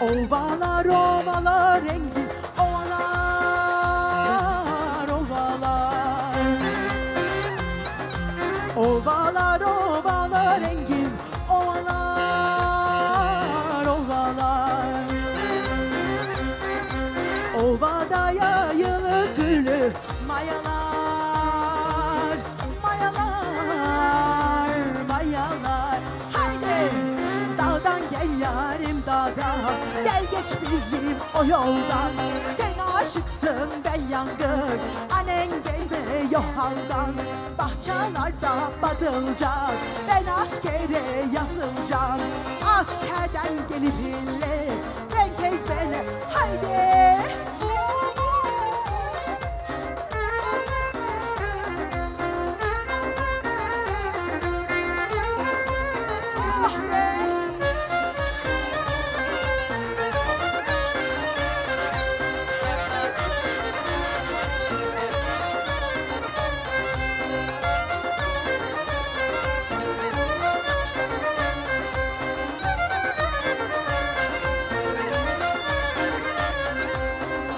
Ovalar ovalar rengin ovalar ovalar. Ovalar ovalar rengin ovalar ovalar. Ovada yayılı türlü mayalar mayalar mayalar. Haydi dağdan gel yarim dağdan, gel geç bizim o yoldan. Sen aşıksın ben yangın, annen gelme yok haldan. Bahçalarda badılacak, ben askere yazılacağım. Askerden gelip ille ben tez beni haydi.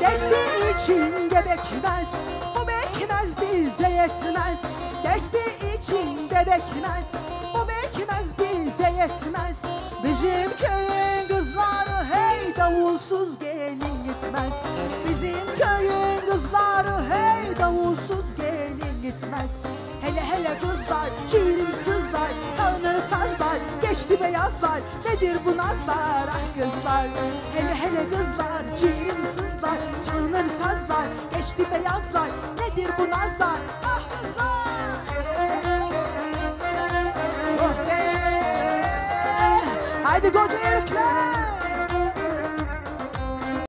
Desti içinde bekmez, bu bekmez bize yetmez. Desti içinde bekmez, bu bekmez bize yetmez. Bizim köyün kızları hey davulsuz gelin gitmez. Bizim köyün kızları hey davulsuz gelin gitmez. Hele hele kızlar, çiğrimsizler, tanrı sazlar, geçti beyazlar, nedir bu nazlar ah kızlar. Hele hele kızlar, çiğrimsizler, çığınır sazlar, geçti beyazlar, nedir bu nazlar ah kızlar. Oh be! Haydi koca yürükler!